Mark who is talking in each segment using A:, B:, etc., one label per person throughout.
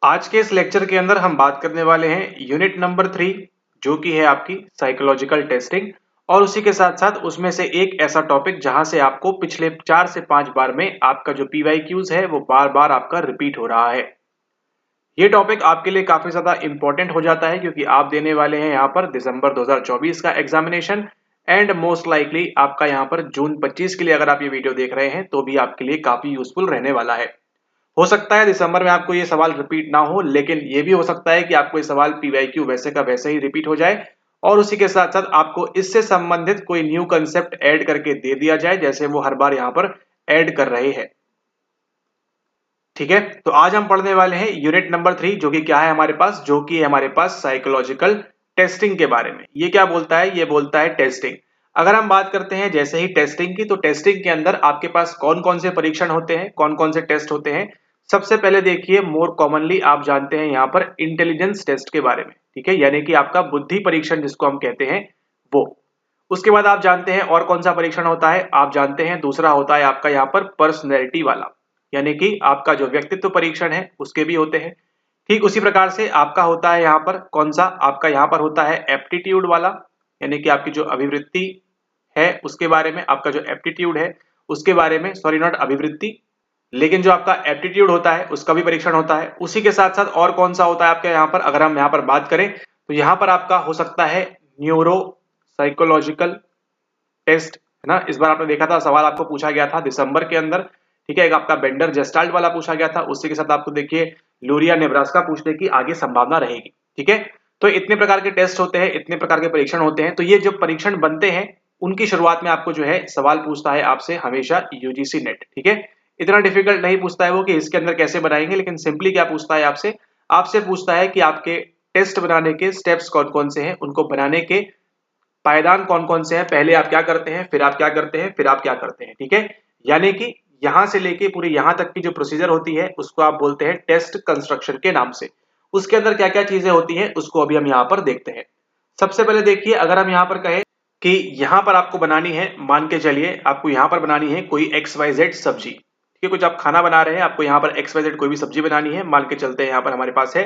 A: आज के इस लेक्चर के अंदर हम बात करने वाले हैं यूनिट नंबर 3 जो कि है आपकी साइकोलॉजिकल टेस्टिंग। और उसी के साथ साथ उसमें से एक ऐसा टॉपिक जहां से आपको पिछले 4 से 5 बार में आपका जो पीवाईक्यूज है वो बार बार आपका रिपीट हो रहा है। ये टॉपिक आपके लिए काफी ज्यादा इंपॉर्टेंट हो जाता है क्योंकि आप देने वाले हैं यहाँ पर दिसंबर 2024 का एग्जामिनेशन। एंड मोस्ट लाइकली आपका यहाँ पर जून 25 के लिए अगर आप ये वीडियो देख रहे हैं तो भी आपके लिए काफी यूजफुल रहने वाला है। हो सकता है दिसंबर में आपको ये सवाल रिपीट ना हो, लेकिन ये भी हो सकता है कि आपको ये सवाल पीवाईक्यू वैसे का वैसे ही रिपीट हो जाए और उसी के साथ साथ आपको इससे संबंधित कोई न्यू कंसेप्ट ऐड करके दे दिया जाए जैसे वो हर बार यहाँ पर ऐड कर रहे हैं। ठीक है, तो आज हम पढ़ने वाले हैं यूनिट नंबर 3 जो कि क्या है हमारे पास, जो कि है हमारे पास साइकोलॉजिकल टेस्टिंग के बारे में। ये क्या बोलता है, ये बोलता है टेस्टिंग। अगर हम बात करते हैं जैसे ही टेस्टिंग की, तो टेस्टिंग के अंदर आपके पास कौन कौन से परीक्षण होते हैं, कौन कौन से टेस्ट होते हैं। सबसे पहले देखिए, मोर कॉमनली आप जानते हैं यहाँ पर इंटेलिजेंस टेस्ट के बारे में। ठीक है, यानी कि आपका बुद्धि परीक्षण जिसको हम कहते हैं वो। उसके बाद आप जानते हैं और कौन सा परीक्षण होता है, आप जानते हैं दूसरा होता है आपका यहाँ पर पर्सनैलिटी वाला, यानी कि आपका जो व्यक्तित्व परीक्षण है उसके भी होते हैं। ठीक उसी प्रकार से आपका होता है यहाँ पर कौन सा, आपका यहाँ पर होता है एप्टीट्यूड वाला, यानी कि आपकी जो अभिवृत्ति है उसके बारे में, आपका जो एप्टीट्यूड है उसके बारे में, सॉरी नॉट अभिवृत्ति, लेकिन जो आपका एप्टीट्यूड होता है उसका भी परीक्षण होता है। उसी के साथ साथ और कौन सा होता है आपके यहाँ पर, अगर हम यहाँ पर बात करें तो यहाँ पर आपका हो सकता है न्यूरो साइकोलॉजिकल टेस्ट, है ना। इस बार आपने देखा था सवाल आपको पूछा गया था दिसंबर के अंदर। ठीक है, एक आपका बेंडर जेस्टाल्ट वाला पूछा गया था, उसी के साथ आपको देखिए लूरिया नेब्रास्का पूछने की आगे संभावना रहेगी। ठीक है, तो इतने प्रकार के टेस्ट होते हैं, इतने प्रकार के परीक्षण होते हैं। तो ये जो परीक्षण बनते हैं उनकी शुरुआत में आपको जो है सवाल पूछता है आपसे हमेशा यूजीसी नेट। ठीक है, इतना डिफिकल्ट नहीं पूछता है वो कि इसके अंदर कैसे बनाएंगे, लेकिन सिंपली क्या पूछता है आपसे, आपसे पूछता है कि आपके टेस्ट बनाने के स्टेप्स कौन कौन से हैं, उनको बनाने के पायदान कौन कौन से हैं, पहले आप क्या करते हैं, फिर आप क्या करते हैं, फिर आप क्या करते हैं। ठीक है, यानी कि यहां से लेके पूरे यहां तक की जो प्रोसीजर होती है उसको आप बोलते हैं टेस्ट कंस्ट्रक्शन के नाम से। उसके अंदर क्या क्या चीजें होती हैं उसको अभी हम यहाँ पर देखते हैं। सबसे पहले देखिए, अगर हम यहाँ पर कहें कि यहाँ पर आपको बनानी है, मान के चलिए आपको यहाँ पर बनानी है कोई XYZ सब्जी। ठीक है, कुछ आप खाना बना रहे हैं, आपको यहाँ पर XYZ कोई भी सब्जी बनानी है, मान के चलते हैं यहाँ पर हमारे पास है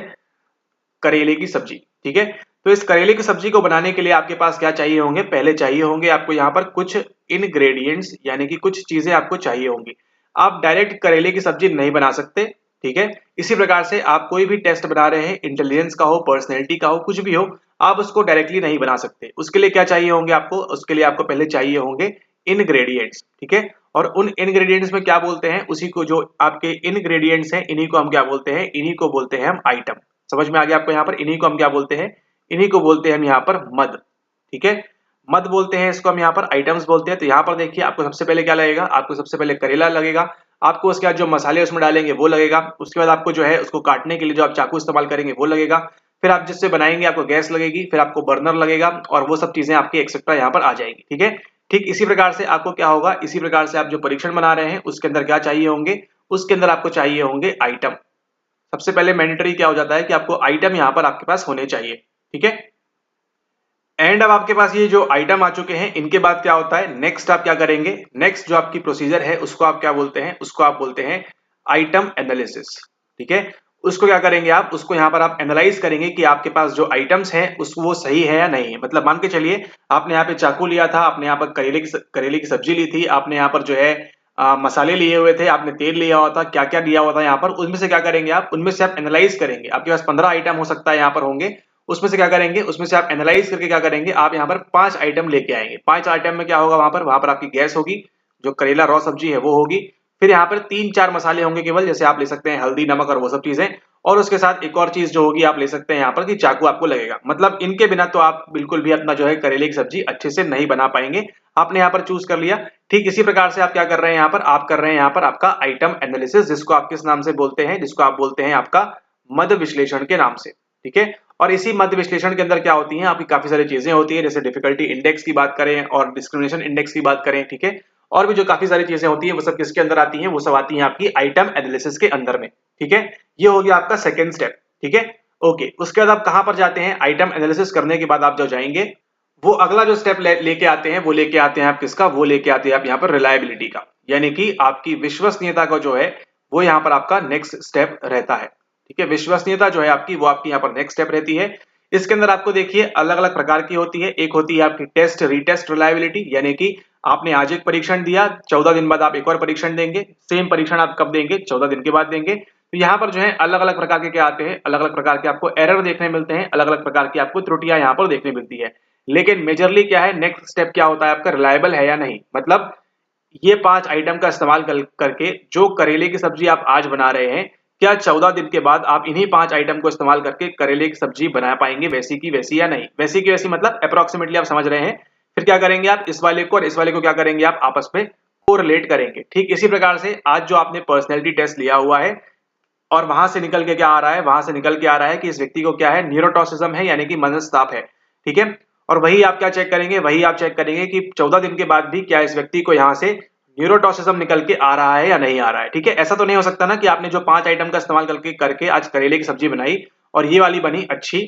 A: करेले की सब्जी। ठीक है, तो इस करेले की सब्जी को बनाने के लिए आपके पास क्या चाहिए होंगे, पहले चाहिए होंगे आपको यहाँ पर कुछ इनग्रेडिएंट्स, यानी कि कुछ चीजें आपको चाहिए होंगी। आप डायरेक्ट करेले की सब्जी नहीं बना सकते। ठीक है, इसी प्रकार से आप कोई भी टेस्ट बना रहे हैं, इंटेलिजेंस का हो, पर्सनैलिटी का हो, कुछ भी हो, आप उसको डायरेक्टली नहीं बना सकते। उसके लिए क्या चाहिए होंगे आपको, उसके लिए आपको पहले चाहिए होंगे इनग्रेडिएंट्स। ठीक है, और उन इनग्रेडिएंट्स में क्या बोलते हैं, उसी को जो आपके इनग्रेडिएंट्स हैं इन्हीं को हम क्या बोलते हैं, इन्हीं को बोलते हैं हम आइटम। समझ में आ गया आपको, यहाँ पर इन्हीं को हम क्या बोलते हैं, इन्हीं को बोलते हैं हम यहाँ पर मद। ठीक है, मद बोलते हैं इसको हम, यहाँ पर आइटम्स बोलते हैं। तो यहाँ पर देखिए आपको सबसे पहले क्या लगेगा, आपको सबसे पहले करेला लगेगा, आपको उसके बाद जो मसाले उसमें डालेंगे वो लगेगा, उसके बाद आपको जो है उसको काटने के लिए जो आप चाकू इस्तेमाल करेंगे वो लगेगा, फिर आप जिससे बनाएंगे आपको गैस लगेगी, फिर आपको बर्नर लगेगा, और वो सब चीजें आपकी एक्सेट्रा यहाँ पर आ जाएंगी। ठीक है, ठीक इसी प्रकार से आपको क्या होगा, इसी प्रकार से आप जो परीक्षण बना रहे हैं उसके अंदर क्या चाहिए होंगे, उसके अंदर आपको चाहिए होंगे आइटम। सबसे पहले मैंडेटरी क्या हो जाता है कि आपको आइटम यहाँ पर आपके पास होने चाहिए। ठीक है, एंड अब आपके पास ये जो आइटम आ चुके हैं, इनके बाद क्या होता है, नेक्स्ट आप क्या करेंगे, नेक्स्ट जो आपकी प्रोसीजर है उसको आप क्या बोलते हैं, उसको आप बोलते हैं आइटम एनालिसिस। ठीक है, उसको क्या करेंगे आप, उसको यहाँ पर आप एनालाइज करेंगे कि आपके पास जो आइटम्स हैं उस वो सही है या नहीं है। मतलब मान के चलिए आपने यहाँ पे चाकू लिया था, आपने यहाँ पर करेले की सब्जी ली थी, आपने यहाँ पर जो है मसाले लिए हुए थे, आपने तेल लिया हुआ था, क्या क्या लिया हुआ था यहाँ पर, उनमें से क्या करेंगे आप, उनमें से आप एनालाइज करेंगे। आपके पास 15 आइटम हो सकता है यहाँ पर होंगे, उसमें से क्या करेंगे, उसमें से आप एनालाइज करके क्या करेंगे, आप यहाँ पर 5 आइटम लेके आएंगे। 5 आइटम में क्या होगा, वहां पर आपकी गैस होगी, जो करेला रॉ सब्जी है वो होगी, फिर यहाँ पर 3-4 मसाले होंगे केवल, जैसे आप ले सकते हैं हल्दी, नमक और वो सब चीजें, और उसके साथ एक और चीज जो होगी आप ले सकते हैं यहाँ पर कि चाकू आपको लगेगा। मतलब इनके बिना तो आप बिल्कुल भी अपना जो है करेले की सब्जी अच्छे से नहीं बना पाएंगे। आपने यहाँ पर चूज कर लिया। ठीक इसी प्रकार से आप क्या कर रहे हैं यहाँ पर, आप कर रहे हैं यहाँ पर आपका आइटम एनालिसिस, जिसको आप किस नाम से बोलते हैं, जिसको आप बोलते हैं आपका मद विश्लेषण के नाम से। ठीक है, और इसी मद विश्लेषण के अंदर क्या होती हैं आपकी काफी सारी चीजें होती है, जैसे डिफिकल्टी इंडेक्स की बात करें और डिस्क्रिमिनेशन इंडेक्स की बात करें। ठीक है, और भी जो काफी सारी चीजें होती हैं वो सब किसके अंदर आती हैं, वो सब आती हैं आपकी आइटम एनालिसिस के अंदर में। ठीक है, ये हो गया आपका सेकेंड स्टेप। ठीक है, ओके, उसके बाद आप कहां पर जाते हैं, आइटम एनालिसिस करने के बाद आप जो जाएंगे वो अगला जो स्टेप लेके आते हैं, वो लेके आते हैं आप किसका, वो लेके आते हैं आप यहाँ पर रिलायबिलिटी का, यानी कि आपकी विश्वसनीयता का जो है वो यहाँ पर आपका नेक्स्ट स्टेप रहता है। ठीक है, विश्वसनीयता जो है आपकी वो आपकी यहाँ पर नेक्स्ट स्टेप रहती है। इसके अंदर आपको देखिए अलग अलग प्रकार की होती है। एक होती है आपकी टेस्ट रीटेस्ट रिलायबिलिटी, यानी कि आपने आज एक परीक्षण दिया, 14 दिन बाद आप एक और परीक्षण देंगे। सेम परीक्षण आप कब देंगे? 14 दिन के बाद देंगे। तो यहाँ पर जो है अलग अलग प्रकार के क्या आते हैं, अलग अलग प्रकार के आपको एरर देखने मिलते हैं, अलग अलग प्रकार की आपको त्रुटियां यहाँ पर देखने मिलती है। लेकिन मेजरली क्या है, नेक्स्ट स्टेप क्या होता है आपका, रिलायबल है या नहीं। मतलब ये 5 आइटम का इस्तेमाल करके जो करेले की सब्जी आप आज बना रहे हैं, क्या 14 दिन के बाद आप इन्हीं 5 आइटम को इस्तेमाल करके करेले की सब्जी बना पाएंगे वैसी की वैसी या नहीं? वैसी की वैसी मतलब अप्रोक्सीमेटली आप समझ रहे हैं। फिर क्या करेंगे आप, इस वाले को और इस वाले को क्या करेंगे आप आपस में कोरिलेट करेंगे। ठीक इसी प्रकार से आज जो आपने पर्सनैलिटी टेस्ट लिया हुआ है और वहां से निकल के क्या आ रहा है, वहां से निकल के आ रहा है कि इस व्यक्ति को क्या है, न्यूरोटॉक्सिज्म है, यानी कि मनस्ताप है। ठीक है, और वही आप क्या चेक करेंगे, वही आप चेक करेंगे कि 14 दिन के बाद भी क्या इस व्यक्ति को यहाँ से न्यूरोटॉक्सिज्म निकल के आ रहा है या नहीं आ रहा है। ठीक है, ऐसा तो नहीं हो सकता ना कि आपने जो 5 आइटम का इस्तेमाल करके आज करेले की सब्जी बनाई और ये वाली बनी अच्छी,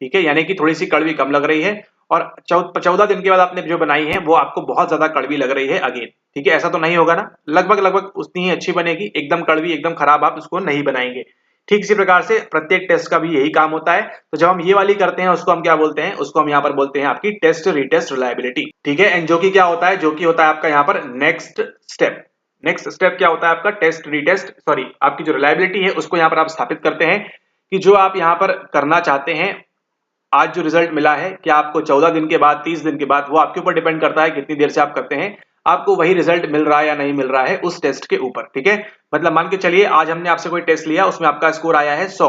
A: ठीक है, यानी कि थोड़ी सी कड़वी कम लग रही है, और 14 दिन के बाद आपने जो बनाई है वो आपको बहुत ज्यादा कड़वी लग रही है अगेन। ठीक है, ऐसा तो नहीं होगा ना, लगभग लगभग उतनी ही अच्छी बनेगी, एकदम कड़वी एकदम खराब आप उसको नहीं बनाएंगे। ठीक इसी प्रकार से प्रत्येक टेस्ट का भी यही काम होता है। तो जब हम ये वाली करते हैं उसको हम क्या बोलते हैं, उसको हम यहाँ पर बोलते हैं आपकी टेस्ट रीटेस्ट रिलायबिलिटी। ठीक है, एंड जो कि क्या होता है, जो कि होता है आपका यहाँ पर नेक्स्ट स्टेप। नेक्स्ट स्टेप क्या होता है आपका, टेस्ट रीटेस्ट सॉरी आपकी जो रिलायबिलिटी है उसको यहाँ पर आप स्थापित करते हैं कि जो आप यहाँ पर करना चाहते हैं, आज जो रिजल्ट मिला है, क्या आपको 14 दिन के बाद 30 दिन के बाद, वो आपके ऊपर डिपेंड करता है कितनी देर से आप करते हैं, आपको वही रिजल्ट मिल रहा है या नहीं मिल रहा है उस टेस्ट के ऊपर। ठीक है, मतलब मान के चलिए आज हमने आपसे कोई टेस्ट लिया, उसमें आपका स्कोर आया है 100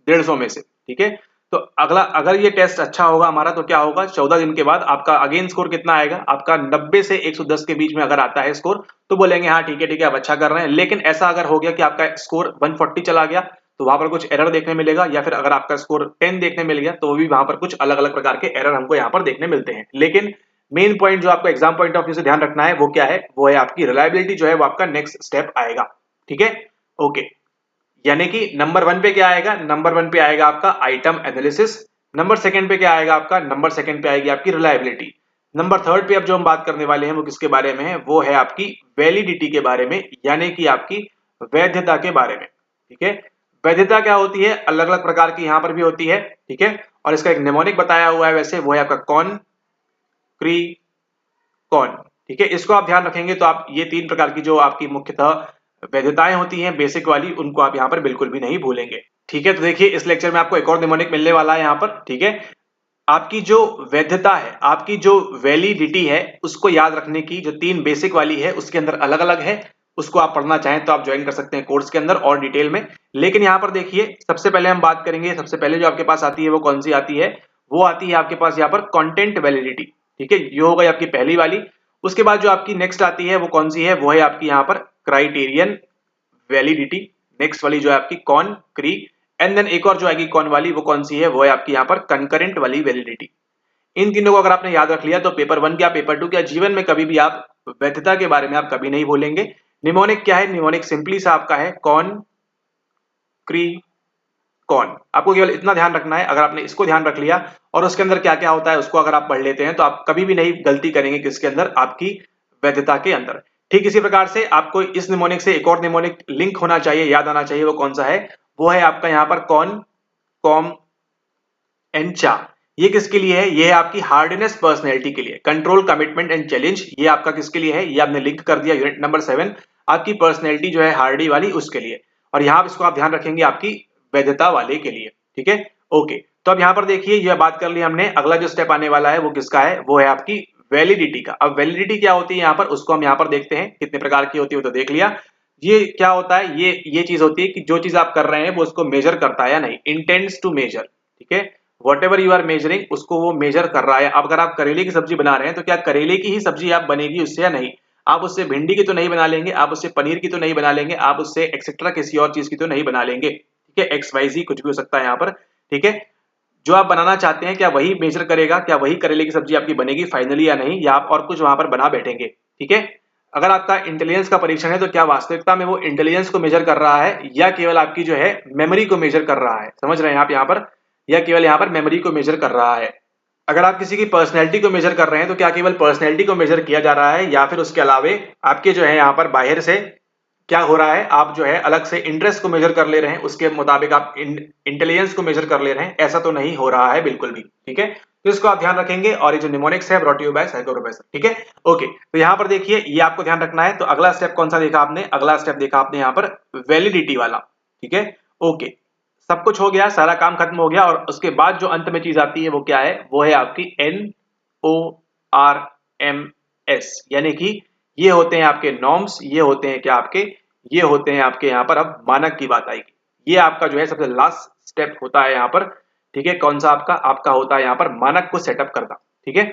A: 150 में से। ठीक है, तो अगला अगर ये टेस्ट अच्छा होगा हमारा तो क्या होगा, 14 दिन के बाद आपका अगेन स्कोर कितना आएगा, आपका 90 से 110 के बीच में अगर आता है स्कोर तो बोलेंगे हाँ ठीक है आप अच्छा कर रहे हैं। लेकिन ऐसा अगर हो गया कि आपका स्कोर 140 चला गया तो वहां पर कुछ एरर देखने मिलेगा, या फिर अगर आपका स्कोर 10 देखने मिल गया तो वो भी वहां पर कुछ अलग अलग प्रकार के एरर हमको यहाँ पर देखने मिलते हैं। लेकिन मेन पॉइंट जो आपको एग्जाम पॉइंट ऑफ व्यू से ध्यान रखना है वो क्या है, वो है आपकी रिलायबिलिटी जो है वो आपका नेक्स्ट स्टेप आएगा। ठीक है, ओके, यानी कि नंबर 1 पे क्या आएगा, नंबर 1 पे आएगा आपका आइटम एनालिसिस। नंबर 2 पे क्या आएगा आपका, नंबर 2 पे आएगी आपकी रिलायबिलिटी। नंबर 3 पे अब जो हम बात करने वाले हैं वो किसके बारे में है, वो है आपकी वैलिडिटी के बारे में, यानी कि आपकी वैधता के बारे में। ठीक है, वैधता क्या होती है, अलग अलग प्रकार की यहां पर भी होती है। ठीक है, और इसका एक निमोनिक बताया हुआ है वैसे, वो है आपका कॉन क्री कॉन। ठीक है, इसको आप ध्यान रखेंगे तो आप ये 3 प्रकार की जो आपकी मुख्यतः वैधताएं होती हैं बेसिक वाली, उनको आप यहाँ पर बिल्कुल भी नहीं भूलेंगे। ठीक है, तो देखिए इस लेक्चर में आपको एक और निमोनिक मिलने वाला है यहाँ पर। ठीक है, आपकी जो वैधता है, आपकी जो वैलिडिटी है, उसको याद रखने की जो 3 बेसिक वाली है उसके अंदर अलग अलग है। उसको आप पढ़ना चाहें तो आप ज्वाइन कर सकते हैं कोर्स के अंदर और डिटेल में। लेकिन यहाँ पर देखिए सबसे पहले हम बात करेंगे, सबसे पहले जो आपके पास आती है वो कौन सी आती है, वो आती है आपके पास यहाँ पर कंटेंट वैलिडिटी। ठीक है, ये हो गई आपकी पहली वाली। उसके बाद जो आपकी नेक्स्ट आती है वो कौन सी है, वो है आपकी यहाँ पर क्राइटेरियन वैलिडिटी। नेक्स्ट वाली जो है आपकी कॉन क्री, एंड देन एक और जो आएगी कौन वाली, वो कौन सी है, वो है आपकी यहाँ पर कंकरेंट वाली वैलिडिटी। इन तीनों को अगर आपने याद रख लिया तो पेपर 1 क्या पेपर 2 क्या जीवन में कभी भी आप वैधता के बारे में आप कभी नहीं भूलेंगे। निमोनिक क्या है, निमोनिक सिंपली सा आपका है कौन क्री कौन। आपको केवल इतना ध्यान रखना है, अगर आपने इसको ध्यान रख लिया और उसके अंदर क्या क्या होता है उसको अगर आप पढ़ लेते हैं तो आप कभी भी नहीं गलती करेंगे किसके अंदर, आपकी वैधता के अंदर। ठीक इसी प्रकार से आपको इस निमोनिक से एक और निमोनिक लिंक होना चाहिए, याद आना चाहिए, वो कौन सा है, वो है आपका यहाँ पर कौन कॉम एंड चा। ये किसके लिए है, ये है आपकी हार्डनेस पर्सनैलिटी के लिए, कंट्रोल कमिटमेंट एंड चैलेंज, ये आपका किसके लिए है, ये आपने लिंक कर दिया यूनिट नंबर 7 आपकी पर्सनैलिटी जो है हार्डी वाली उसके लिए। और यहाँ इसको आप ध्यान रखेंगे आपकी वैधता वाले के लिए। ठीक है, ओके, तो अब यहाँ पर देखिए ये बात कर ली हमने, अगला जो स्टेप आने वाला है वो किसका है, वो है आपकी वैलिडिटी का। अब वैलिडिटी क्या होती है यहाँ पर, उसको हम यहाँ पर देखते हैं कितने प्रकार की होती है, वो तो देख लिया। ये क्या होता है, ये चीज होती है कि जो चीज आप कर रहे हैं वो उसको मेजर करता है या नहीं, इंटेंड्स टू मेजर। ठीक है, whatever you are measuring उसको वो मेजर कर रहा है। अब अगर आप करेले की सब्जी बना रहे हैं तो क्या करेले की ही सब्जी आप बनेगी उससे या नहीं, आप उससे भिंडी की तो नहीं बना लेंगे, आप उससे पनीर की तो नहीं बना लेंगे, आप उससे एक्सेट्रा किसी और चीज की तो नहीं बना लेंगे। ठीक है, एक्स वाई जी कुछ भी हो सकता है यहाँ पर। ठीक है, जो आप बनाना चाहते हैं क्या वही मेजर करेगा, क्या वही करेले की सब्जी आपकी बनेगी फाइनली या नहीं, या आप और कुछ वहां पर बना बैठेंगे। ठीक है, अगर आपका इंटेलिजेंस का परीक्षण है तो क्या वास्तविकता में वो इंटेलिजेंस को मेजर कर रहा है या केवल आपकी जो है मेमोरी को मेजर कर रहा है, समझ रहे हैं आप यहाँ पर, या केवल यहाँ पर मेमोरी को मेजर कर रहा है। अगर आप किसी की पर्सनैलिटी को मेजर कर रहे हैं तो क्या केवल पर्सनैलिटी को मेजर किया जा रहा है या फिर उसके अलावे आपके जो है यहाँ पर बाहर से क्या हो रहा है, आप जो है अलग से इंटरेस्ट को मेजर कर ले रहे हैं, उसके मुताबिक आप इंटेलिजेंस को मेजर कर ले रहे हैं, ऐसा तो नहीं हो रहा है बिल्कुल भी। ठीक है, तो इसको आप ध्यान रखेंगे। और ये जो निमोनिक्स है brought to you by psycho professor. ठीक है, ओके। तो यहाँ पर देखिए ये आपको ध्यान रखना है। तो अगला स्टेप कौन सा देखा आपने? अगला स्टेप देखा आपने यहाँ पर वैलिडिटी वाला। ठीक है, ओके, सब कुछ हो गया, सारा काम खत्म हो गया। और उसके बाद जो अंत में चीज आती है वो क्या है? वो है आपकी NORMS, यानी कि ये होते हैं आपके नॉर्म्स, ये होते हैं क्या आपके, ये होते हैं आपके यहाँ पर अब मानक की बात आएगी। ये आपका जो है सबसे लास्ट स्टेप होता है यहाँ पर। ठीक है, कौन सा आपका? आपका होता है यहाँ पर मानक को सेटअप करना। ठीक है,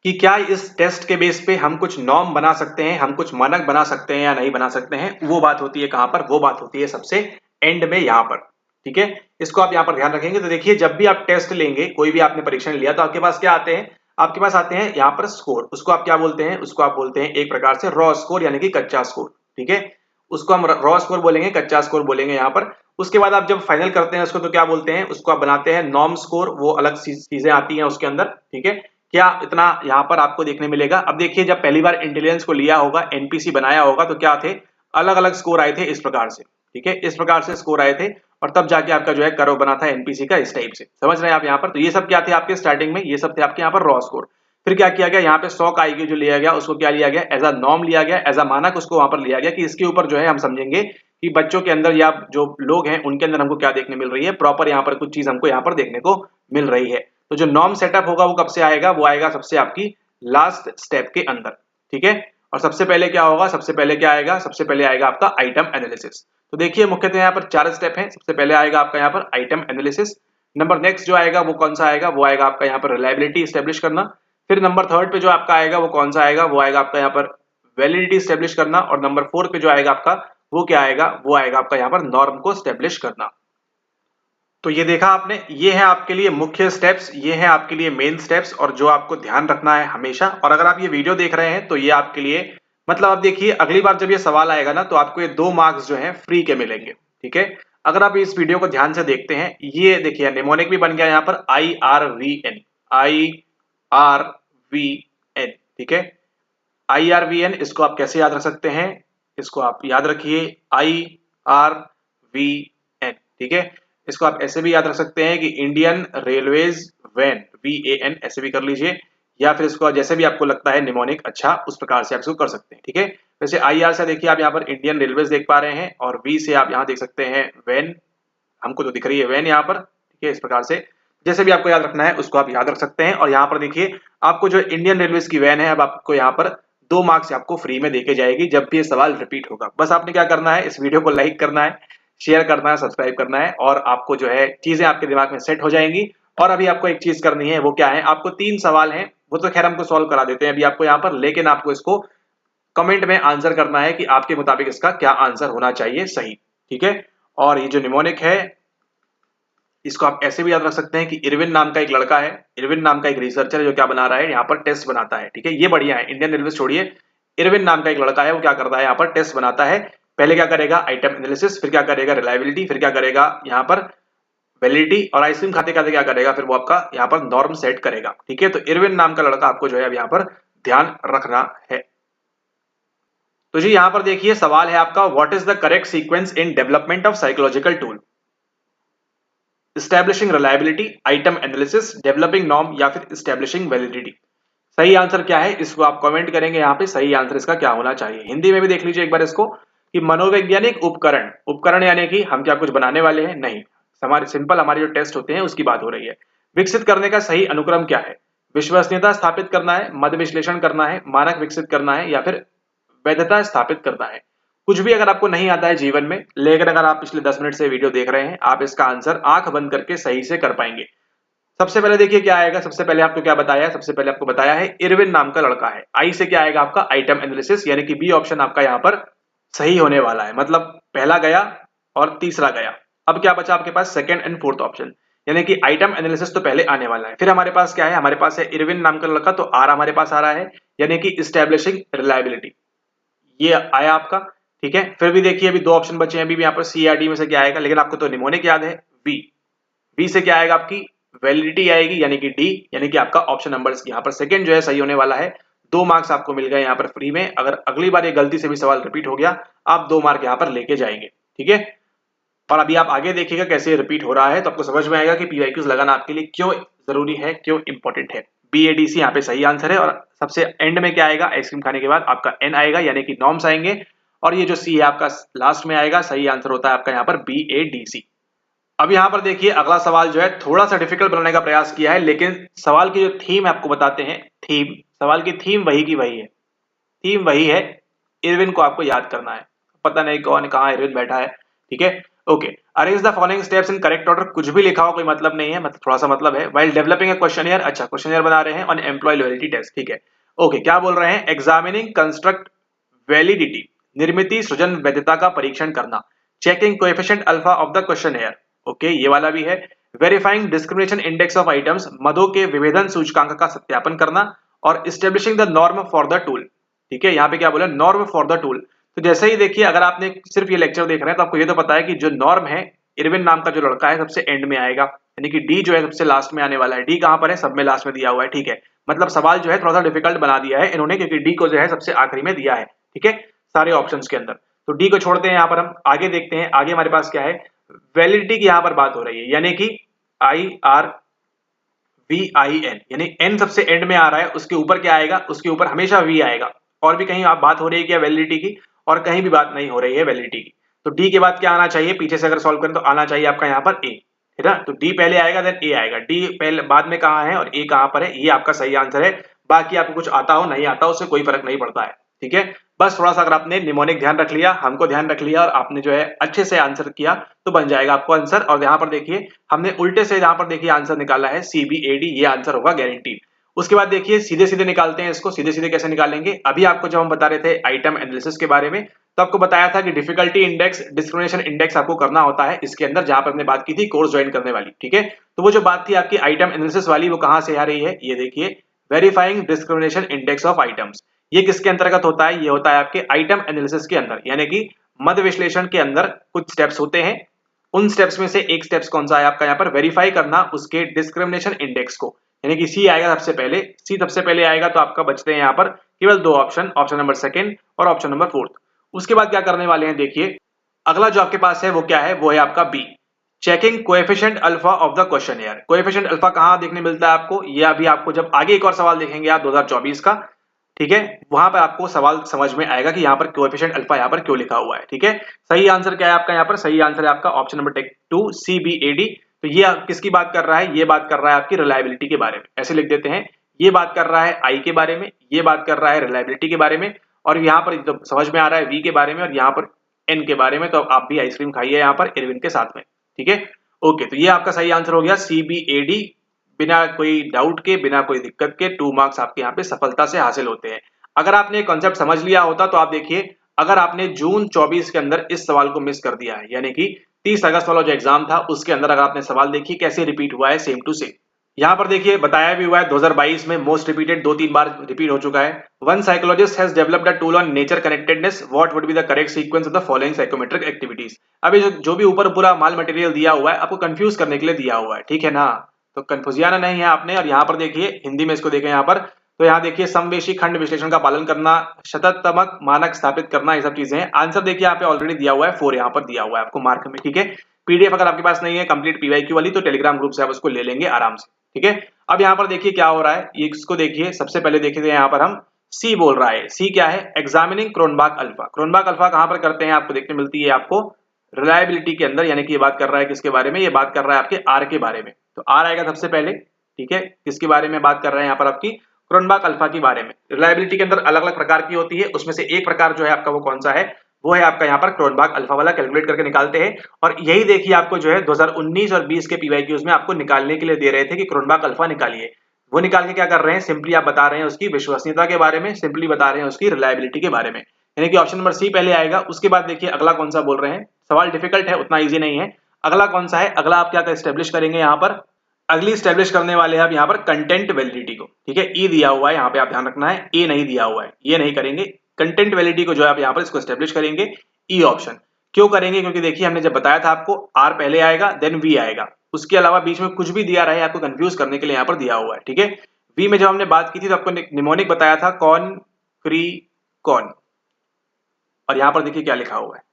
A: कि क्या इस टेस्ट के बेस पे हम कुछ नॉर्म बना सकते हैं, हम कुछ मानक बना सकते हैं या नहीं बना सकते हैं, वो बात होती है कहां पर? वो बात होती है सबसे एंड में यहाँ पर। ठीक है, इसको आप यहाँ पर ध्यान रखेंगे। तो देखिए जब भी आप टेस्ट लेंगे, कोई भी आपने परीक्षण लिया, तो आपके पास क्या आते हैं? आपके पास आते हैं यहाँ पर स्कोर। उसको आप क्या बोलते हैं? उसको आप बोलते हैं एक प्रकार से रॉ स्कोर, यानी कि कच्चा स्कोर। ठीक है, उसको हम रॉ स्कोर बोलेंगे, कच्चा स्कोर बोलेंगे यहाँ पर। उसके बाद आप जब फाइनल करते हैं उसको तो क्या बोलते हैं? उसको आप बनाते हैं नॉर्म स्कोर, वो अलग चीजें आती हैं उसके अंदर। ठीक है, क्या इतना यहाँ पर आपको देखने मिलेगा? अब देखिए जब पहली बार इंटेलिजेंस को लिया होगा, एनपीसी बनाया होगा, तो क्या थे? अलग अलग स्कोर आए थे इस प्रकार से। ठीक है, इस प्रकार से स्कोर आए थे, और तब जाके आपका जो है कर्व बना था एनपीसी का इस टाइप से। समझ रहे हैं आप यहाँ पर? तो ये सब क्या थे आपके स्टार्टिंग में? ये सब थे आपके यहाँ पर रॉ स्कोर। फिर क्या किया गया? यहाँ पे 100 का आईक्यू जो लिया गया, उसको क्या लिया गया? एज अ नॉर्म लिया गया, एज अ मानक उसको वहां पर लिया गया, कि इसके ऊपर जो है हम समझेंगे कि बच्चों के अंदर या जो लोग हैं उनके अंदर हमको क्या देखने मिल रही है, प्रॉपर यहाँ पर कुछ चीज हमको यहाँ पर देखने को मिल रही है। तो जो नॉर्म सेटअप होगा वो कब से आएगा? वो आएगा सबसे आपकी लास्ट स्टेप के अंदर। ठीक है, और सबसे पहले क्या होगा? सबसे पहले क्या आएगा? सबसे पहले आएगा आपका आइटम एनालिसिस। तो देखिए मुख्यतः यहाँ पर 4 स्टेप हैं। सबसे पहले आएगा आपका यहाँ पर आइटम एनालिसिस। नंबर नेक्स्ट जो आएगा वो कौन सा आएगा? वो आएगा आपका यहाँ पर रिलायबिलिटी स्टेब्लिश करना। फिर नंबर 3 पे जो आपका आएगा वो कौन सा आएगा? वो आएगा आपका यहाँ पर वैलिडिटी स्टेब्लिश करना। और नंबर 4 पे जो आएगा आपका वो क्या आएगा? वो आएगा आपका यहाँ पर नॉर्म को स्टेब्लिश करना। तो ये देखा आपने, ये है आपके लिए मुख्य स्टेप्स, ये है आपके लिए मेन स्टेप्स, और जो आपको ध्यान रखना है हमेशा। और अगर आप ये वीडियो देख रहे हैं तो ये आपके लिए मतलब आप देखिए अगली बार जब ये सवाल आएगा ना, तो आपको ये 2 मार्क्स जो है फ्री के मिलेंगे। ठीक है, अगर आप इस वीडियो को ध्यान से देखते हैं, ये देखिए निमोनिक भी बन गया यहाँ पर IRVN, IRVN। ठीक है, IRVN, इसको आप कैसे याद रख सकते हैं? इसको आप याद रखिए IRVN। ठीक है, इसको आप ऐसे भी याद रख सकते हैं कि इंडियन रेलवेज वैन, VAN, ऐसे भी कर लीजिए, या फिर इसको जैसे भी आपको लगता है निमोनिक अच्छा, उस प्रकार से आप इसको कर सकते हैं। ठीक है, वैसे IR से देखिए आप यहाँ पर इंडियन रेलवेज देख पा रहे हैं, और V से आप यहाँ देख सकते हैं वैन, हमको तो दिख रही है वैन यहाँ पर। ठीक है, इस प्रकार से जैसे भी आपको याद रखना है उसको आप याद रख सकते हैं। और यहाँ पर देखिए आपको जो इंडियन रेलवेज की वैन है, अब आपको यहाँ पर 2 मार्क्स आपको फ्री में देके जाएगी जब भी ये सवाल रिपीट होगा। बस आपने क्या करना है? इस वीडियो को लाइक करना है, शेयर करना है, सब्सक्राइब करना है, और आपको जो है चीजें आपके दिमाग में सेट हो जाएंगी। और अभी आपको एक चीज करनी है, वो क्या है? आपको 3 सवाल हैं, वो तो खैर हमको सॉल्व करा देते हैं अभी आपको यहाँ पर, लेकिन आपको इसको कमेंट में आंसर करना है कि आपके मुताबिक इसका क्या आंसर होना चाहिए सही। ठीक है, और ये जो निमोनिक है इसको आप ऐसे भी याद रख सकते हैं कि इरविन नाम का एक लड़का है, इरविन नाम का एक रिसर्चर है जो क्या बना रहा है? यहाँ पर टेस्ट बनाता है। ठीक है, ये बढ़िया है, इंडियन रेलवे छोड़िए, इरविन नाम का एक लड़का है, वो क्या करता है? यहाँ पर टेस्ट बनाता है। पहले क्या करेगा? आइटम एनालिसिस, फिर क्या करेगा? रिलायबिलिटी, फिर क्या करेगा? यहाँ पर वैलिडिटी, और आइसक्रीम खाते खाते क्या करेगा? फिर वो आपका यहाँ पर नॉर्म सेट करेगा। ठीक है, तो इरविन नाम का लड़का आपको जो है अब यहाँ पर ध्यान रखना है। तो जी यहाँ पर देखिए सवाल है आपका, what is the correct sequence in development of psychological tool? Establishing reliability, item analysis, developing norm, या फिर establishing validity? सही आंसर क्या है इसको आप कमेंट करेंगे यहाँ पे, सही आंसर इसका क्या होना चाहिए। हिंदी में भी देख लीजिए एक बार इसको, कि मनोवैज्ञानिक उपकरण, उपकरण यानी कि हम क्या कुछ बनाने वाले हैं? नहीं, हमारे सिंपल हमारे जो टेस्ट होते हैं उसकी बात हो रही है। विकसित करने का सही अनुक्रम क्या है? विश्वसनीयता स्थापित करना है, मद विश्लेषण करना है, मानक विकसित करना है, या फिर वैधता स्थापित करना है? कुछ भी अगर आपको नहीं आता है जीवन में, लेकिन अगर आप पिछले 10 मिनट से वीडियो देख रहे हैं, आप इसका आंसर आंख बंद करके सही से कर पाएंगे। सबसे पहले देखिए क्या आएगा, सबसे पहले आपको क्या बताया है? सबसे पहले आपको बताया है इरविन नाम का लड़का है। आई से क्या आएगा आपका? आइटम एनालिसिस, यानी कि बी ऑप्शन आपका यहाँ पर सही होने वाला है। मतलब पहला गया और तीसरा गया, अब क्या बचा आपके पास? सेकंड एंड फोर्थ ऑप्शन, यानी कि आइटम एनालिसिस तो पहले आने वाला है। फिर हमारे पास क्या है? हमारे पास है इरविन नाम का लड़का, तो आर हमारे पास आ रहा है, यानी कि इस्टेब्लिशिंग रिलायबिलिटी, ये आया आपका। ठीक है, फिर भी देखिए अभी 2 ऑप्शन बचे हैं, अभी भी यहाँ पर CRD में से क्या आएगा? लेकिन आपको तो निमोनिक याद है, बी से क्या आएगा? आपकी वैलिडिटी आएगी, यानी कि डी, यानी कि आपका ऑप्शन नंबर यहाँ पर सेकंड जो है सही होने वाला है। 2 मार्क्स आपको मिल गए यहाँ पर फ्री में। अगर अगली बार ये गलती से भी सवाल रिपीट हो गया, आप 2 मार्क यहाँ पर लेके जाएंगे, ठीक है। और अभी आप आगे देखिएगा कैसे रिपीट हो रहा है, तो आपको समझ में आएगा कि पीवाईक्यूज लगाना आपके लिए क्यों जरूरी है, क्यों इंपॉर्टेंट है। BADC यहाँ पे सही आंसर है। और सबसे एंड में क्या आएगा, आइसक्रीम खाने के बाद आपका N आएगा, यानी कि नॉर्म्स आएंगे। और ये जो C है आपका लास्ट में आएगा, सही आंसर होता है आपका यहाँ पर BADC। अब यहाँ पर देखिए अगला सवाल जो है थोड़ा सा डिफिकल्ट बनाने का प्रयास किया है, लेकिन सवाल की जो थीम आपको बताते हैं, थीम, सवाल की थीम वही की वही है। थीम वही है, इरविन को आपको याद करना है। पता नहीं कौन कहाँ इरविन बैठा है, ठीक है। Okay, arrange the following steps in correct order. कुछ भी लिखा हो कोई मतलब नहीं है, मतलब थोड़ा सा मतलब है। व्हाइल डेवलपिंग अ क्वेश्चनियर, अच्छा क्वेश्चनियर बना रहे हैं ऑन एम्प्लॉय लॉयल्टी टेस्ट, ठीक है। ओके, क्या बोल रहे हैं, एग्जामिनिंग कंस्ट्रक्ट वैलिडिटी, निर्मिति सृजन वैधता का परीक्षण करना। Checking coefficient alpha of the questionnaire, okay ये वाला भी है। Verifying discrimination index of items, मदों के विभेदन सूचकांक का सत्यापन करना। और establishing the norm for the tool, ठीक है। यहाँ पे क्या बोला, नॉर्म फॉर द टूल। तो जैसे ही देखिए, अगर आपने सिर्फ ये लेक्चर देख रहे हैं तो आपको ये तो पता है कि जो नॉर्म है, इरविन नाम का जो लड़का है, सबसे एंड में आएगा, यानी कि डी जो है सबसे लास्ट में आने वाला है। डी कहां पर है, सब में लास्ट में दिया हुआ है, ठीक है। मतलब सवाल जो है थोड़ा सा डिफिकल्ट बना दिया है इन्होंने, क्योंकि डी को जो है सबसे आखिरी में दिया है, ठीक है, सारे ऑप्शंस के अंदर। तो डी को छोड़ते हैं, यहाँ पर हम आगे देखते हैं। आगे हमारे पास क्या है, वैलिडिटी की यहाँ पर बात हो रही है, यानी कि IRVIN, यानी N सबसे एंड में आ रहा है, उसके ऊपर क्या आएगा, उसके ऊपर हमेशा V आएगा। और भी कहीं आप बात हो रही है क्या वैलिडिटी की, और कहीं भी बात नहीं हो रही है वैलिडिटी की। तो D के बाद क्या आना चाहिए, पीछे से अगर सॉल्व करें तो आना चाहिए आपका यहाँ पर A, है ना। तो D पहले आएगा देन A आएगा। D पहले बाद में कहाँ है और A कहाँ पर है, ये आपका सही आंसर है। बाकी आपको कुछ आता हो नहीं आता हो उससे कोई फर्क नहीं पड़ता है, ठीक है। बस थोड़ा सा अगर आपने निमोनिक ध्यान रख लिया, हमको ध्यान रख लिया और आपने जो है अच्छे से आंसर किया तो बन जाएगा आपको आंसर। और यहाँ पर देखिए हमने उल्टे से यहाँ पर देखिए आंसर निकाला है CBAD, ये आंसर होगा गारंटीड। उसके बाद देखिए सीधे सीधे निकालते हैं इसको। सीधे सीधे कैसे निकालेंगे, अभी आपको जब हम बता रहे थे आइटम एनालिसिस के बारे में, तो आपको बताया था कि डिफिकल्टी इंडेक्स, डिस्क्रिमिनेशन इंडेक्स आपको करना होता है इसके अंदर, जहां पर हमने बात की थी कोर्स ज्वाइन करने वाली, ठीक है। तो वो जो बात थी आपकी आइटम एनालिसिस वाली, वो कहां से आ रही है, ये देखिए, verifying discrimination index of items. ये किसके अंतर्गत होता है, ये होता है आपके आइटम एनालिसिस के अंदर, यानी कि मद विश्लेषण के अंदर कुछ स्टेप्स होते हैं। उन स्टेप्स में से एक स्टेप्स कौन सा है आपका, यहाँ पर वेरीफाई करना उसके डिस्क्रिमिनेशन इंडेक्स को, यानी कि सी आएगा सबसे पहले। सी सबसे पहले आएगा तो आपका बचते हैं यहाँ पर केवल 2 ऑप्शन, ऑप्शन नंबर सेकंड और ऑप्शन नंबर फोर्थ। उसके बाद क्या करने वाले हैं, देखिए अगला जो आपके पास है वो क्या है, वो है आपका B, checking coefficient alpha of the questionnaire. Coefficient alpha कहां देखने मिलता है आपको, ये अभी आपको जब आगे एक और सवाल देखेंगे आप 2024 का, ठीक है, वहां पर आपको सवाल समझ में आएगा कि यहाँ पर कोएफिशिएंट अल्फा यहाँ पर क्यों लिखा हुआ है, ठीक है। सही आंसर क्या है आपका, यहाँ पर सही आंसर है आपका ऑप्शन नंबर 2 CBAD। तो ये किसकी बात कर रहा है, ये बात कर रहा है आपकी रिलायबिलिटी के बारे में, ऐसे लिख देते हैं। ये बात कर रहा है आई के बारे में, ये बात कर रहा है रिलायबिलिटी के बारे में, और यहाँ पर तो समझ में आ रहा है वी के बारे में और यहाँ पर एन के बारे में। तो आप भी आइसक्रीम खाइए यहाँ पर इरविन के साथ में, ठीक है। ओके, तो ये आपका सही आंसर हो गया CBAD। बिना कोई डाउट के, बिना कोई दिक्कत के 2 मार्क्स आपके यहाँ पे सफलता से हासिल होते हैं। अगर आपने कॉन्सेप्ट समझ लिया होता तो आप देखिए, अगर आपने जून 24 के अंदर इस सवाल को मिस कर दिया है, यानी कि 30 अगस्त वाला जो एग्जाम था उसके अंदर अगर आपने सवाल देखिए कैसे रिपीट हुआ है सेम टू सेम, यहाँ पर देखिए बताया भी हुआ है 2022 में मोस्ट रिपीटेड 2-3 बार रिपीट हो चुका है। One psychologist has developed a tool on nature connectedness, what would be the correct sequence of the following psychometric activities. अभी जो भी ऊपर पूरा माल मटेरियल दिया हुआ है आपको कंफ्यूज करने के लिए दिया हुआ है, ठीक है ना। तो कंफ्यूजियाना नहीं है आपने। और यहाँ पर देखिए हिंदी में इसको देखें यहाँ पर, तो यहाँ देखिए समवेशी खंड विश्लेषण का पालन करना, शततमक मानक स्थापित करना, ये सब चीजें हैं। आंसर देखिए यहाँ पे ऑलरेडी दिया हुआ है 4, यहाँ पर दिया हुआ है आपको मार्क में, ठीक है। पीडीएफ अगर आपके पास नहीं है कंप्लीट पीवाईक्यू वाली, तो टेलीग्राम ग्रुप से आप उसको ले लेंगे आराम से, ठीक है। अब यहाँ पर देखिए क्या हो रहा है, ये इसको देखिए, सबसे पहले देखिए यहाँ पर हम सी बोल रहा है। सी क्या है, एग्जामिनिंग क्रोनबाक अल्फा। क्रोनबाक अल्फा कहां पर करते हैं, आपको देखने मिलती है आपको रिलायबिलिटी के अंदर, यानी कि ये बात कर रहा है किसके बारे में, ये बात कर रहा है आपके आर के बारे में। तो आर आएगा सबसे पहले, ठीक है। किसके बारे में बात कर रहे हैं यहाँ पर, आपकी क्रोनबाक अल्फा के बारे में। रिलायबिलिटी के अंदर अलग अलग प्रकार की होती है, उसमें से एक प्रकार जो है आपका वो कौन सा है, वो है आपका यहाँ पर क्रोनबाक अल्फा वाला। कैलकुलेट करके निकालते हैं। और यही देखिए आपको जो है 2019 और 20 के पीवाईक्यूज में आपको निकालने के लिए दे रहे थे कि क्रोनबाक अल्फा निकालिए। वो निकाल के क्या कर रहे हैं, सिंपली आप बता रहे हैं उसकी विश्वसनीयता के बारे में, सिंपली बता रहे हैं उसकी रिलायबिलिटी के बारे में, यानी कि ऑप्शन नंबर सी पहले आएगा। उसके बाद देखिए अगला कौन सा बोल रहे हैं, सवाल डिफिकल्ट है, उतना इजी नहीं है। अगला कौन सा है, अगला आप क्या स्टेब्लिश करेंगे यहाँ पर, अगली स्टेब्लिश करने वाले हैं आप यहाँ पर कंटेंट वैलिडिटी को, ठीक है। ई दिया हुआ है यहाँ पे, आप ध्यान रखना है, ए नहीं दिया हुआ है, ये नहीं करेंगे। कंटेंट वैलिडिटी को जो है आप यहाँ पर इसको स्टेब्लिश करेंगे, ई ऑप्शन। क्यों करेंगे, क्योंकि देखिए हमने जब बताया था आपको आर पहले आएगा देन वी आएगा, उसके अलावा बीच में कुछ भी दिया रहे आपको कंफ्यूज करने के लिए यहाँ पर दिया हुआ है, ठीक है। वी में जब हमने बात की थी तो आपको निमोनिक बताया था कॉन, और यहां पर देखिए क्या लिखा हुआ है।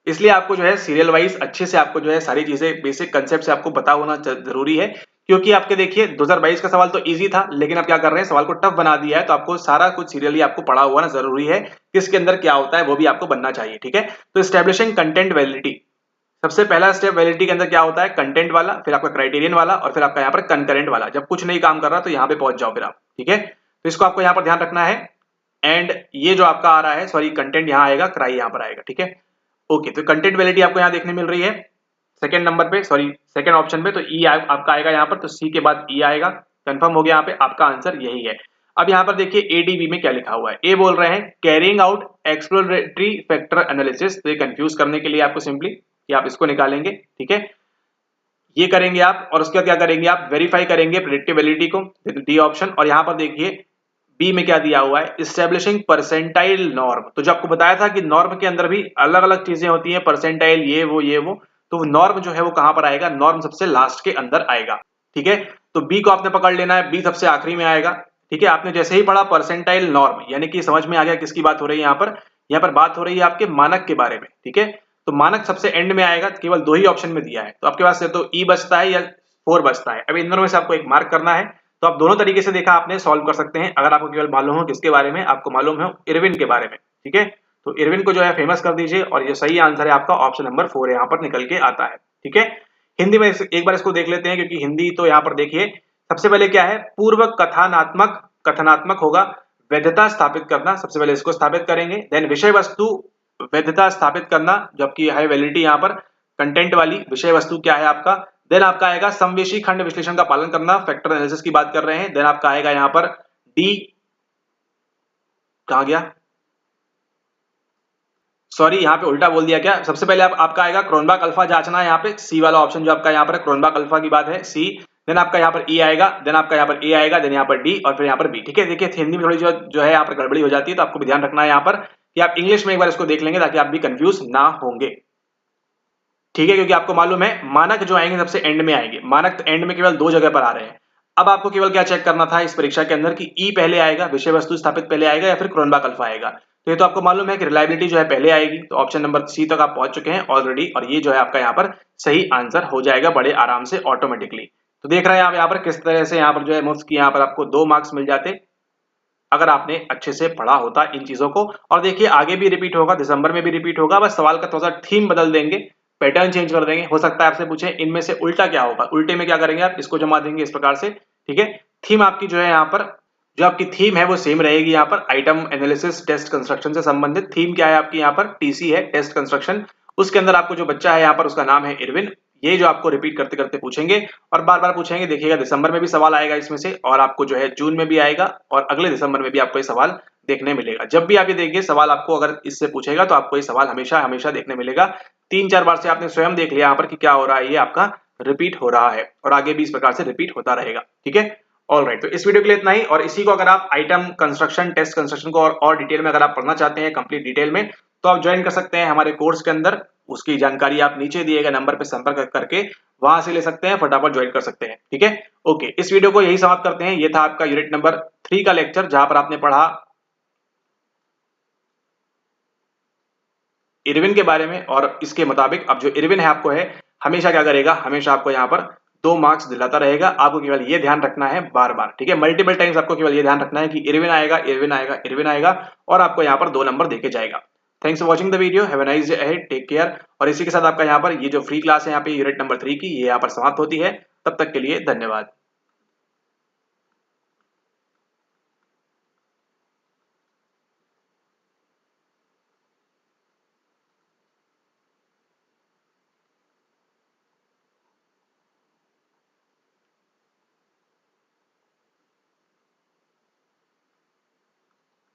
A: इसलिए आपको जो है सीरियल वाइज अच्छे से आपको जो है सारी चीजें बेसिक कंसेप्ट से आपको पता होना जरूरी है, क्योंकि आपके देखिए 2022 का सवाल तो इजी था, लेकिन आप क्या कर रहे हैं, सवाल को टफ बना दिया है, तो आपको सारा कुछ सीरियली आपको पढ़ा हुआ ना जरूरी है, किसके अंदर क्या होता है वो भी आपको बनना चाहिए। ठीक है, तो स्टैब्लिशिंग कंटेंट वैलिडिटी, सबसे पहला स्टेप वैलिडिटी के अंदर क्या होता है, कंटेंट वाला, फिर आपका क्राइटेरियन वाला, और फिर आपका यहाँ पर कंकरेंट वाला। जब कुछ नहीं काम कर रहा तो यहाँ पे पहुंच जाओ फिर आप। ठीक है, तो इसको आपको यहाँ पर ध्यान रखना है। एंड ये जो आपका आ रहा है, सॉरी कंटेंट यहाँ आएगा, क्राई यहाँ पर आएगा। ठीक है, ओके, तो कंटेंट वैलिडिटी आपको यहाँ देखने मिल रही है सेकंड नंबर पे, सॉरी सेकंड ऑप्शन पे, तो ई आपका आएगा यहाँ पर, तो सी के बाद ई आएगा। कंफर्म हो गया, यहाँ पे आपका आंसर यही है। अब यहाँ पर देखिए एडीबी में क्या लिखा हुआ है, ए बोल रहे हैं carrying out exploratory factor analysis, तो ये कंफ्यूज करने के लिए आपको सिंपली कि आप इसको निकालेंगे। ठीक है, ये करेंगे आप, और उसके बाद क्या करेंगे आप, वेरीफाई करेंगे प्रेडिक्टेबिलिटी को, डी ऑप्शन। और यहाँ पर देखिए बी में क्या दिया हुआ है, इस्टेब्लिशिंग परसेंटाइल नॉर्म। तो जो आपको बताया था कि नॉर्म के अंदर भी अलग अलग चीजें होती हैं, परसेंटाइल ये वो, तो नॉर्म जो है वो कहां पर आएगा, नॉर्म सबसे लास्ट के अंदर आएगा। ठीक है, तो बी को आपने पकड़ लेना है, बी सबसे आखिरी में आएगा। ठीक है, आपने जैसे ही पढ़ा परसेंटाइल नॉर्म, यानी कि समझ में आ गया किसकी बात हो रही है यहाँ पर बात हो रही है आपके मानक के बारे में। ठीक है, तो मानक सबसे एंड में आएगा, केवल दो ही ऑप्शन में दिया है, तो आपके पास तो ई बचता है या 4 बचता है। अब इन दोनों में से आपको एक मार्क करना है, तो आप दोनों तरीके से देखा आपने सॉल्व कर सकते हैं, अगर आपको केवल मालूम हो किसके बारे में, आपको मालूम हो इरविन के बारे में। ठीक है, तो इरविन को जो है फेमस कर दीजिए, और ये सही आंसर है आपका, ऑप्शन नंबर 4 यहाँ पर निकल के आता है। ठीक है, हिंदी में एक बार इसको देख लेते हैं, क्योंकि हिंदी तो यहाँ पर देखिए सबसे पहले क्या है, पूर्व कथनात्मक होगा, वैधता स्थापित करना, सबसे पहले इसको स्थापित करेंगे। देन विषय वस्तु वैधता स्थापित करना, जबकि है वैलिडिटी यहाँ पर कंटेंट वाली, विषय वस्तु क्या है आपका। देन आपका आएगा समवेशी खंड विश्लेषण का पालन करना, फैक्टर एनालिसिस की बात कर रहे हैं। देन आपका आएगा यहाँ पर डी, कहा गया, सॉरी यहाँ पे उल्टा बोल दिया क्या, सबसे पहले आपका आएगा क्रोनबर्ग अल्फा जांचना है, यहाँ पे सी वाला ऑप्शन जो आपका यहाँ पर क्रोनबर्ग अल्फा की बात है, सी। देन आपका यहाँ पर ई आएगा, देन आपका यहाँ पर ए आएगा, देन यहाँ पर डी, और फिर यहाँ पर बी। ठीक है, देखिए हिंदी में थोड़ी जो है यहाँ पर गड़बड़ी हो जाती है, तो आपको भी ध्यान रखना है यहाँ पर कि आप इंग्लिश में एक बार इसको देख लेंगे, ताकि आप भी कंफ्यूज ना होंगे। ठीक है, क्योंकि आपको मालूम है मानक जो आएंगे सबसे एंड में आएंगे, मानक एंड में केवल 2 जगह पर आ रहे हैं। अब आपको केवल क्या चेक करना था इस परीक्षा के अंदर कि ई पहले आएगा, विषय वस्तु स्थापित पहले आएगा, या फिर क्रोनबर्ग अल्फा आएगा। तो ये तो आपको मालूम है कि रिलायबिलिटी जो है पहले आएगी, तो ऑप्शन नंबर सी तक आप पहुंच चुके हैं ऑलरेडी, और ये जो है आपका यहाँ पर सही आंसर हो जाएगा बड़े आराम से ऑटोमेटिकली। तो देख रहे हैं आप यहाँ पर किस तरह से यहाँ पर जो है मुफ्त की यहाँ पर आपको 2 मार्क्स मिल जाते, अगर आपने अच्छे से पढ़ा होता इन चीजों को। और देखिए आगे भी रिपीट होगा, दिसंबर में भी रिपीट होगा, बस सवाल का थोड़ा सा थीम बदल देंगे, पैटर्न चेंज कर देंगे। हो सकता है आपसे पूछे इनमें से उल्टा क्या होगा, उल्टे में क्या करेंगे आप, इसको जमा देंगे इस प्रकार से। ठीक है, थीम आपकी जो है यहाँ पर, जो आपकी थीम है वो सेम रहेगी। यहाँ पर आइटम एनालिसिस टेस्ट कंस्ट्रक्शन से संबंधित थीम क्या है आपकी, यहाँ पर टीसी है, टेस्ट कंस्ट्रक्शन। उसके अंदर आपको जो बच्चा है यहाँ पर उसका नाम है इरविन, ये जो आपको रिपीट करते करते पूछेंगे और बार बार पूछेंगे। देखिएगा दिसंबर में भी सवाल आएगा इसमें से, और आपको जो है जून में भी आएगा, और अगले दिसंबर में भी आपको ये सवाल देखने मिलेगा। जब भी आप ये देखिए सवाल आपको अगर इससे पूछेगा, तो आपको ये सवाल हमेशा हमेशा देखने मिलेगा। 3-4 बार से आपने स्वयं देख लिया यहाँ पर कि क्या हो रहा है, ये आपका रिपीट हो रहा है, और आगे भी इस प्रकार से रिपीट होता रहेगा। ठीक है, ऑल राइट, तो इस वीडियो के लिए इतना ही। और इसी को अगर आप आइटम कंस्ट्रक्शन टेस्ट कंस्ट्रक्शन को और डिटेल में अगर आप पढ़ना चाहते हैं कंप्लीट डिटेल में, तो आप ज्वाइन कर सकते हैं हमारे कोर्स के अंदर। उसकी जानकारी आप नीचे दिए गए नंबर पर संपर्क करके वहां से ले सकते हैं, फटाफट ज्वाइन कर सकते हैं। ठीक है, ओके, इस वीडियो को यही समाप्त करते हैं। ये था आपका यूनिट नंबर 3 का लेक्चर, जहां पर आपने पढ़ा इरविन के बारे में, और इसके मुताबिक अब जो इरविन है आपको है हमेशा क्या करेगा, हमेशा आपको यहाँ पर 2 मार्क्स दिलाता रहेगा। आपको केवल ये ध्यान रखना है बार बार, ठीक है, मल्टीपल टाइम्स आपको केवल ये ध्यान रखना है कि इरविन आएगा, इरविन आएगा, इरविन आएगा, और आपको यहाँ पर 2 नंबर देके जाएगा। Thanks for watching the video, have a nice day ahead, take care. और इसी के साथ आपका यहाँ पर ये जो फ्री क्लास है यहाँ पे यूनिट नंबर 3 की, ये यहाँ पर समाप्त होती है। तब तक के लिए धन्यवाद।